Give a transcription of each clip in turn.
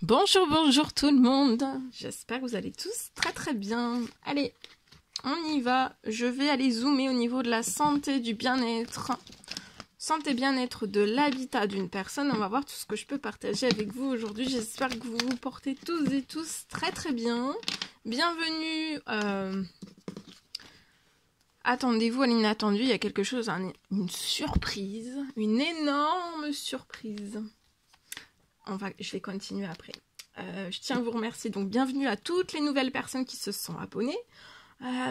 Bonjour, bonjour tout le monde. J'espère que vous allez tous très bien. Allez, on y va. Je vais aller zoomer au niveau de la santé, du bien-être. Santé, bien-être de l'habitat d'une personne. On va voir tout ce que je peux partager avec vous aujourd'hui. J'espère que vous vous portez tous et tous très bien. Bienvenue. Attendez-vous à l'inattendu. Il y a quelque chose, une surprise. Une énorme surprise. Je vais continuer après. Je tiens à vous remercier. Donc, bienvenue à toutes les nouvelles personnes qui se sont abonnées.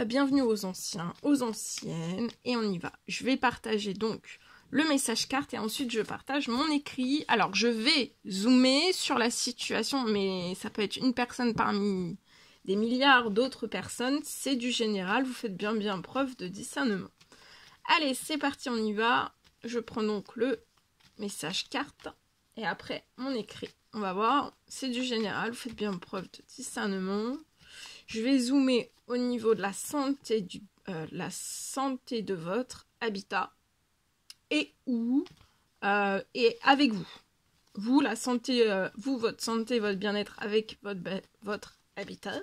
Bienvenue aux anciens, aux anciennes. Et on y va. Je vais partager donc le message carte et ensuite je partage mon écrit. Alors, je vais zoomer sur la situation, mais ça peut être une personne parmi des milliards d'autres personnes. C'est du général. Vous faites bien preuve de discernement. Allez, c'est parti, on y va. Je prends donc le message carte. Et après, mon écrit. On va voir, c'est du général, vous faites bien preuve de discernement. Je vais zoomer au niveau de la santé, de votre habitat. Et et avec vous. Vous, la santé, votre santé, votre bien-être avec votre habitat.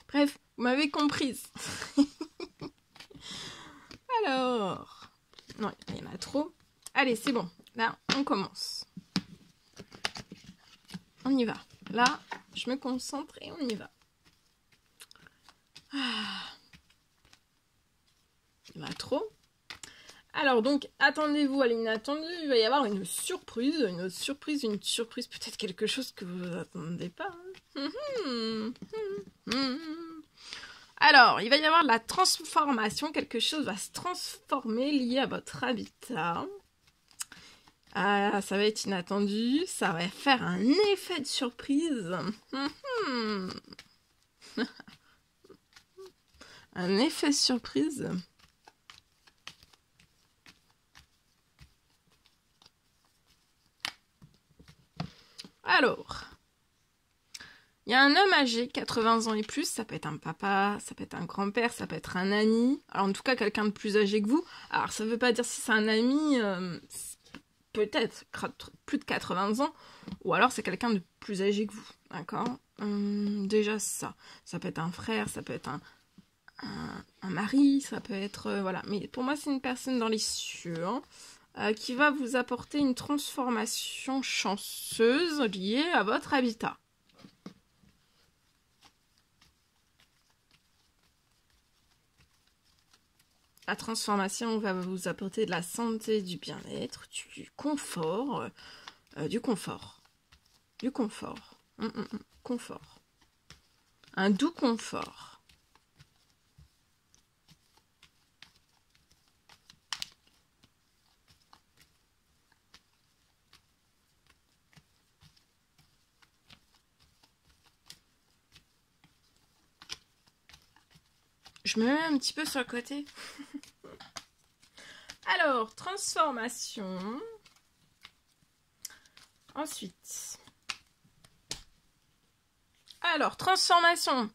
Bref, vous m'avez comprise. Alors, non, il y en a trop. Allez, c'est bon. Là, on commence. On y va. Là, je me concentre et on y va. Il y en a trop. Alors, donc, attendez-vous à l'inattendu. Il va y avoir une surprise. Une surprise, peut-être quelque chose que vous n'attendez pas. Alors, il va y avoir de la transformation. Quelque chose va se transformer lié à votre habitat. Ah, ça va être inattendu, ça va faire un effet de surprise. Un effet surprise. Alors, il y a un homme âgé, 80 ans et plus, ça peut être un papa, ça peut être un grand-père, ça peut être un ami. Alors, en tout cas, quelqu'un de plus âgé que vous. Alors, ça ne veut pas dire si c'est un ami... peut-être plus de 80 ans, ou alors c'est quelqu'un de plus âgé que vous, d'accord. Déjà ça peut être un frère, ça peut être un mari, ça peut être, voilà, mais pour moi c'est une personne dans les cieux, qui va vous apporter une transformation chanceuse liée à votre habitat. La transformation va vous apporter de la santé, du bien-être, du confort, confort. Un doux confort. Je me mets un petit peu sur le côté. Alors, transformation. Ensuite. Alors, transformation.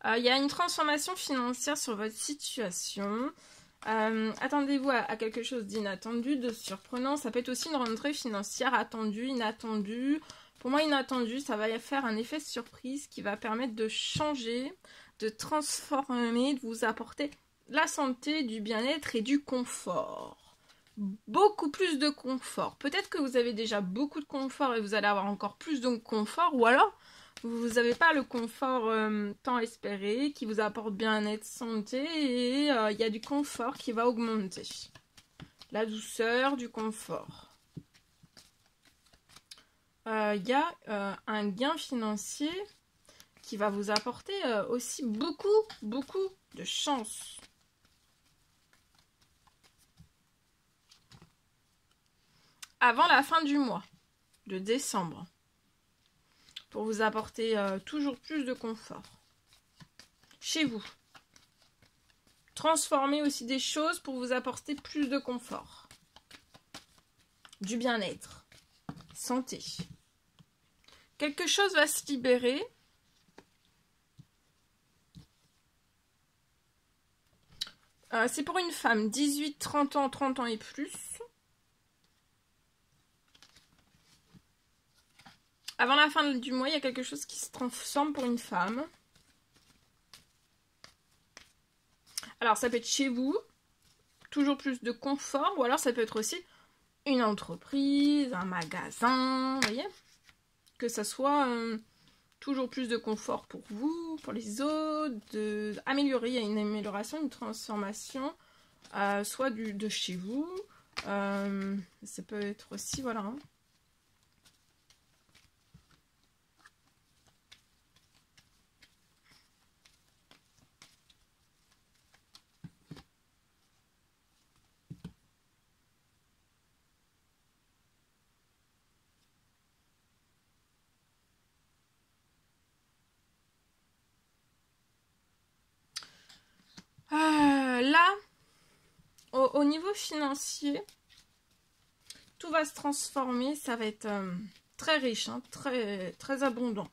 Il y a une transformation financière sur votre situation. Attendez-vous à quelque chose d'inattendu, de surprenant. Ça peut être aussi une rentrée financière attendue, inattendue. Pour moi, inattendu, ça va faire un effet surprise qui va permettre de changer, de transformer, de vous apporter la santé, du bien-être et du confort. Beaucoup plus de confort. Peut-être que vous avez déjà beaucoup de confort et vous allez avoir encore plus de confort, ou alors vous n'avez pas le confort tant espéré, qui vous apporte bien-être, santé, et il y a du confort qui va augmenter. La douceur, du confort. Il y a un gain financier qui va vous apporter aussi beaucoup de chance. Avant la fin du mois de décembre. Pour vous apporter toujours plus de confort. Chez vous. Transformer aussi des choses pour vous apporter plus de confort. Du bien-être. Santé. Quelque chose va se libérer. C'est pour une femme, 18, 30 ans et plus. Avant la fin du mois, il y a quelque chose qui se transforme pour une femme. Alors, ça peut être chez vous, toujours plus de confort, ou alors ça peut être aussi une entreprise, un magasin, vous voyez? Que ça soit toujours plus de confort pour vous, pour les autres, améliorer, il y a une amélioration, une transformation, soit de chez vous, ça peut être aussi, voilà. Hein. Là, au niveau financier, tout va se transformer, ça va être très riche, hein, très, très abondant.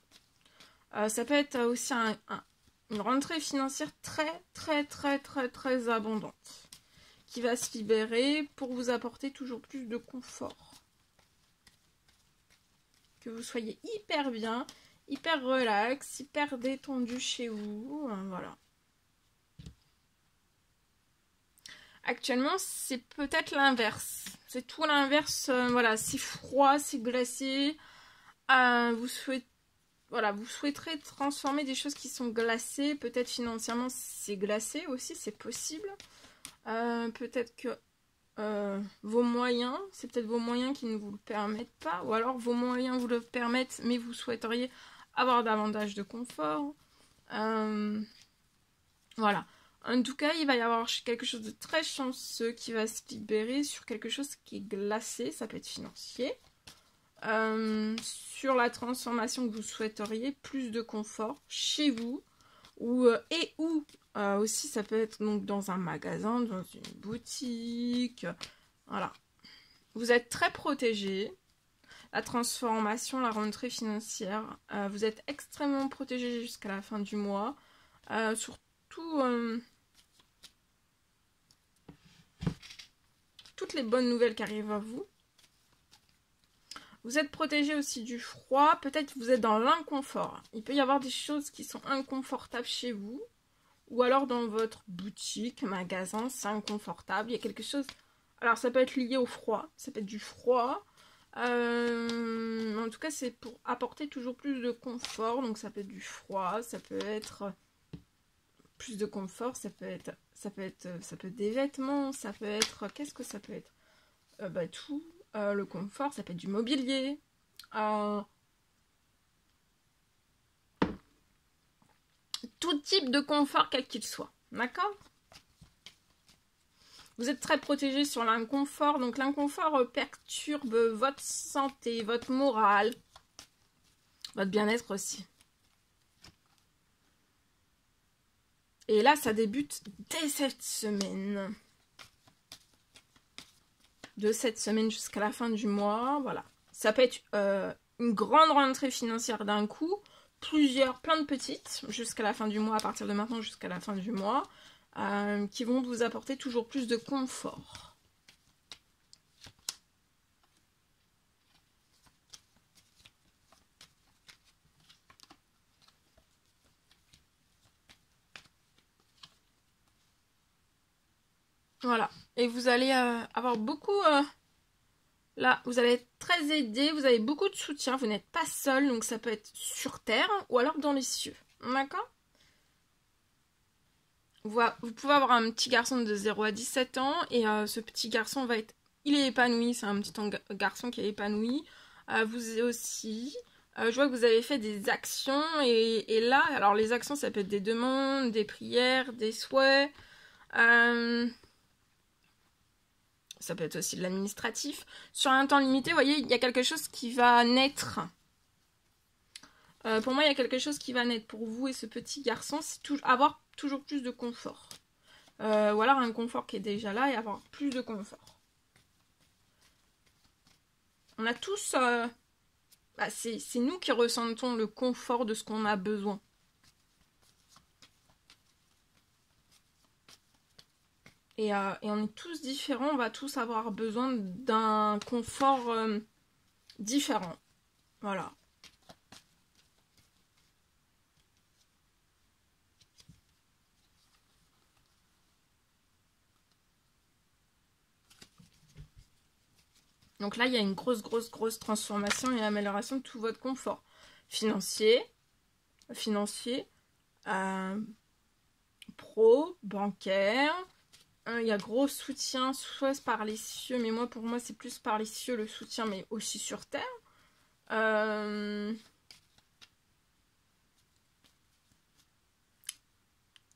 Ça peut être aussi une rentrée financière très, très, très, très, très abondante qui va se libérer pour vous apporter toujours plus de confort. Que vous soyez hyper bien, hyper relax, hyper détendu chez vous, voilà. Actuellement, c'est peut-être l'inverse. C'est tout l'inverse. Voilà, c'est froid, c'est glacé. Vous souhaiterez transformer des choses qui sont glacées. Peut-être financièrement, c'est glacé aussi, c'est possible. Peut-être que vos moyens, c'est peut-être vos moyens qui ne vous le permettent pas. Ou alors vos moyens vous le permettent, mais vous souhaiteriez avoir davantage de confort. Voilà. En tout cas, il va y avoir quelque chose de très chanceux qui va se libérer sur quelque chose qui est glacé, ça peut être financier. Sur la transformation que vous souhaiteriez, plus de confort chez vous, ou aussi ça peut être donc dans un magasin, dans une boutique. Voilà. Vous êtes très protégé. La transformation, la rentrée financière, vous êtes extrêmement protégé jusqu'à la fin du mois. Surtout... toutes les bonnes nouvelles qui arrivent à vous. Vous êtes protégé aussi du froid. Peut-être que vous êtes dans l'inconfort. Il peut y avoir des choses qui sont inconfortables chez vous. Ou alors dans votre boutique, magasin, c'est inconfortable. Il y a quelque chose... Alors ça peut être lié au froid. Ça peut être du froid. En tout cas, c'est pour apporter toujours plus de confort. Donc ça peut être du froid. Ça peut être... plus de confort. Ça peut être des vêtements, ça peut être... Qu'est-ce que ça peut être? Tout. Le confort, ça peut être du mobilier. Tout type de confort, quel qu'il soit. D'accord? Vous êtes très protégé sur l'inconfort. Donc l'inconfort perturbe votre santé, votre morale, votre bien-être aussi. Et là, ça débute dès cette semaine. De cette semaine jusqu'à la fin du mois, voilà. Ça peut être une grande rentrée financière d'un coup, plein de petites, jusqu'à la fin du mois, à partir de maintenant jusqu'à la fin du mois, qui vont vous apporter toujours plus de confort. Voilà. Et vous allez avoir beaucoup... là, vous allez être très aidé, vous avez beaucoup de soutien, vous n'êtes pas seul, donc ça peut être sur terre ou alors dans les cieux. D'accord? Vous pouvez avoir un petit garçon de 0 à 17 ans et ce petit garçon va être... Il est épanoui, c'est un petit garçon qui est épanoui. Vous aussi... je vois que vous avez fait des actions et là, alors les actions, ça peut être des demandes, des prières, des souhaits... ça peut être aussi de l'administratif. Sur un temps limité, vous voyez, il y a quelque chose qui va naître. Pour moi, il y a quelque chose qui va naître pour vous et ce petit garçon, c'est avoir toujours plus de confort. Ou alors un confort qui est déjà là et avoir plus de confort. On a tous... c'est nous qui ressentons le confort de ce qu'on a besoin. Et on est tous différents, on va tous avoir besoin d'un confort différent. Voilà. Donc là, il y a une grosse transformation et amélioration de tout votre confort. Financier, pro, bancaire. Il y a gros soutien, soit par les cieux, mais pour moi, c'est plus par les cieux le soutien, mais aussi sur terre.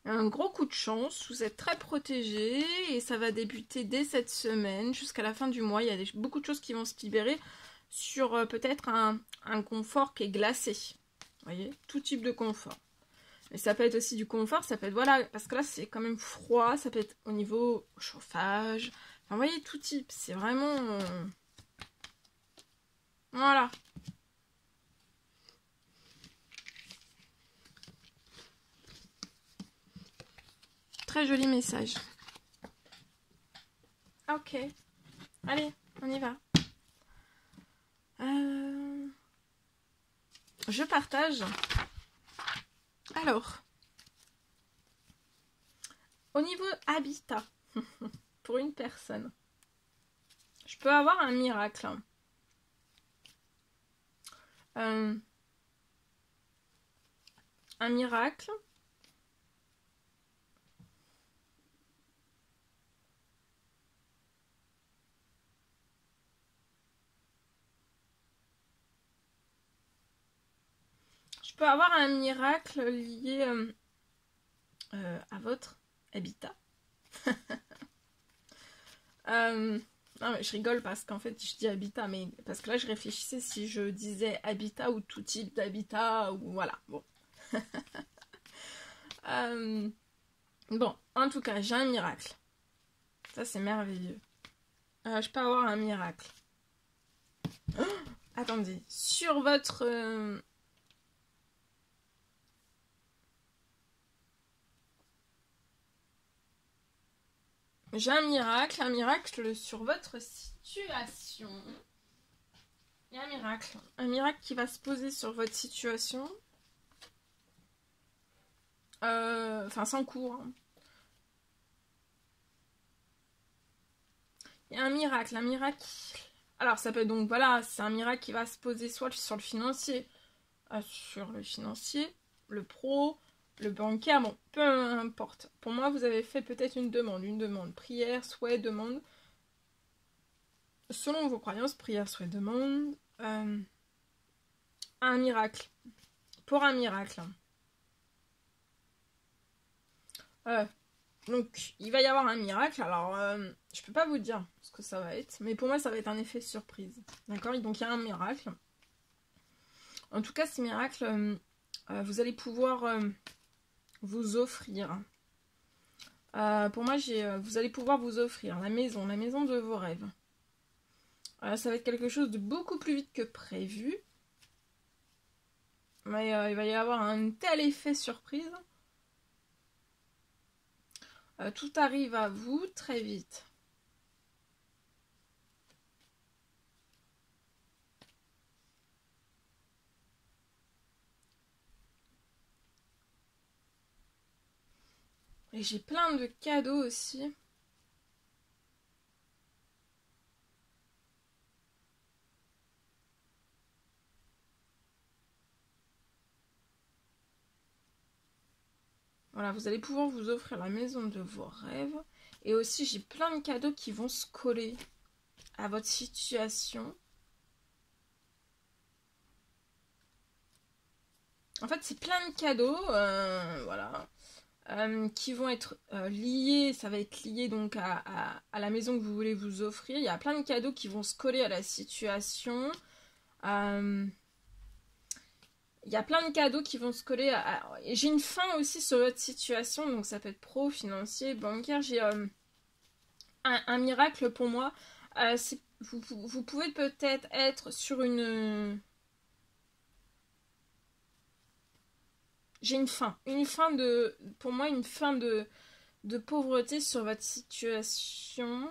Un gros coup de chance, vous êtes très protégé et ça va débuter dès cette semaine jusqu'à la fin du mois. Il y a beaucoup de choses qui vont se libérer sur peut-être un confort qui est glacé. Vous voyez, tout type de confort. Mais ça peut être aussi du confort, ça peut être, voilà, parce que là c'est quand même froid, ça peut être au niveau chauffage. Enfin, vous voyez, tout type, c'est vraiment... Voilà. Très joli message. Ok. Allez, on y va. Je partage. Alors, au niveau habitat, pour une personne, je peux avoir un miracle. Un miracle. Je peux avoir un miracle lié à votre habitat. Non, mais je rigole parce qu'en fait je dis habitat, mais parce que là je réfléchissais si je disais habitat ou tout type d'habitat, ou voilà, bon. Bon, en tout cas, j'ai un miracle. Ça, c'est merveilleux. Je peux avoir un miracle. Oh, attendez, sur votre... J'ai un miracle sur votre situation. Il y a un miracle qui va se poser sur votre situation. Enfin, sans cours. Hein. Il y a un miracle. Alors, ça peut donc, voilà, c'est un miracle qui va se poser soit sur le financier, le pro, le bancaire, bon, peu importe. Pour moi, vous avez fait peut-être une demande, prière, souhait, demande. Selon vos croyances, prière, souhait, demande. Un miracle. Pour un miracle. Donc, il va y avoir un miracle. Alors, je peux pas vous dire ce que ça va être. Mais pour moi, ça va être un effet surprise. D'accord? Donc, il y a un miracle. En tout cas, ce miracle, vous allez pouvoir vous offrir. Pour moi, vous allez pouvoir vous offrir la maison de vos rêves. Ça va être quelque chose de beaucoup plus vite que prévu. Mais il va y avoir un tel effet surprise. Tout arrive à vous très vite. Et j'ai plein de cadeaux aussi. Voilà, vous allez pouvoir vous offrir la maison de vos rêves. Et aussi, j'ai plein de cadeaux qui vont se coller à votre situation. En fait, c'est plein de cadeaux, voilà, qui vont être liés. Ça va être lié donc à la maison que vous voulez vous offrir. Il y a plein de cadeaux qui vont se coller à la situation. Il y a plein de cadeaux qui vont se coller j'ai une fin aussi sur votre situation, donc ça peut être pro, financier, bancaire. J'ai un miracle pour moi. Vous pouvez peut-être être sur une... J'ai une fin de... Pour moi, une fin de pauvreté sur votre situation.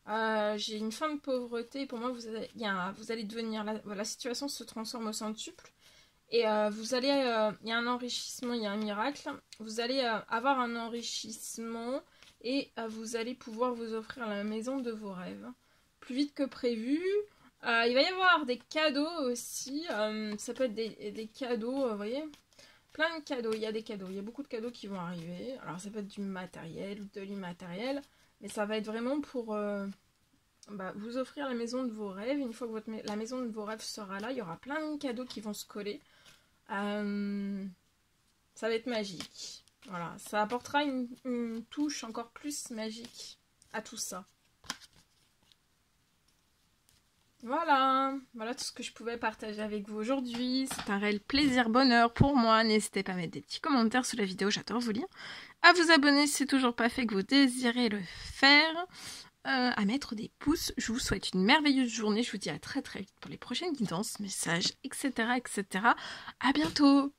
J'ai une fin de pauvreté. Pour moi, vous allez devenir... La situation se transforme au centuple. Et vous allez... Il y a un enrichissement, il y a un miracle. Vous allez avoir un enrichissement. et vous allez pouvoir vous offrir la maison de vos rêves. Plus vite que prévu. Il va y avoir des cadeaux aussi. Ça peut être des cadeaux, vous voyez, plein de cadeaux. Il y a des cadeaux. Il y a beaucoup de cadeaux qui vont arriver. Alors ça peut être du matériel ou de l'immatériel. Mais ça va être vraiment pour vous offrir la maison de vos rêves. Une fois que la maison de vos rêves sera là, il y aura plein de cadeaux qui vont se coller. Ça va être magique. Voilà, ça apportera une touche encore plus magique à tout ça. Voilà tout ce que je pouvais partager avec vous aujourd'hui. C'est un réel plaisir, bonheur pour moi. N'hésitez pas à mettre des petits commentaires sous la vidéo, j'adore vous lire. À vous abonner si c'est toujours pas fait, que vous désirez le faire. À mettre des pouces. Je vous souhaite une merveilleuse journée. Je vous dis à très très vite pour les prochaines guidances, messages, etc. etc. À bientôt.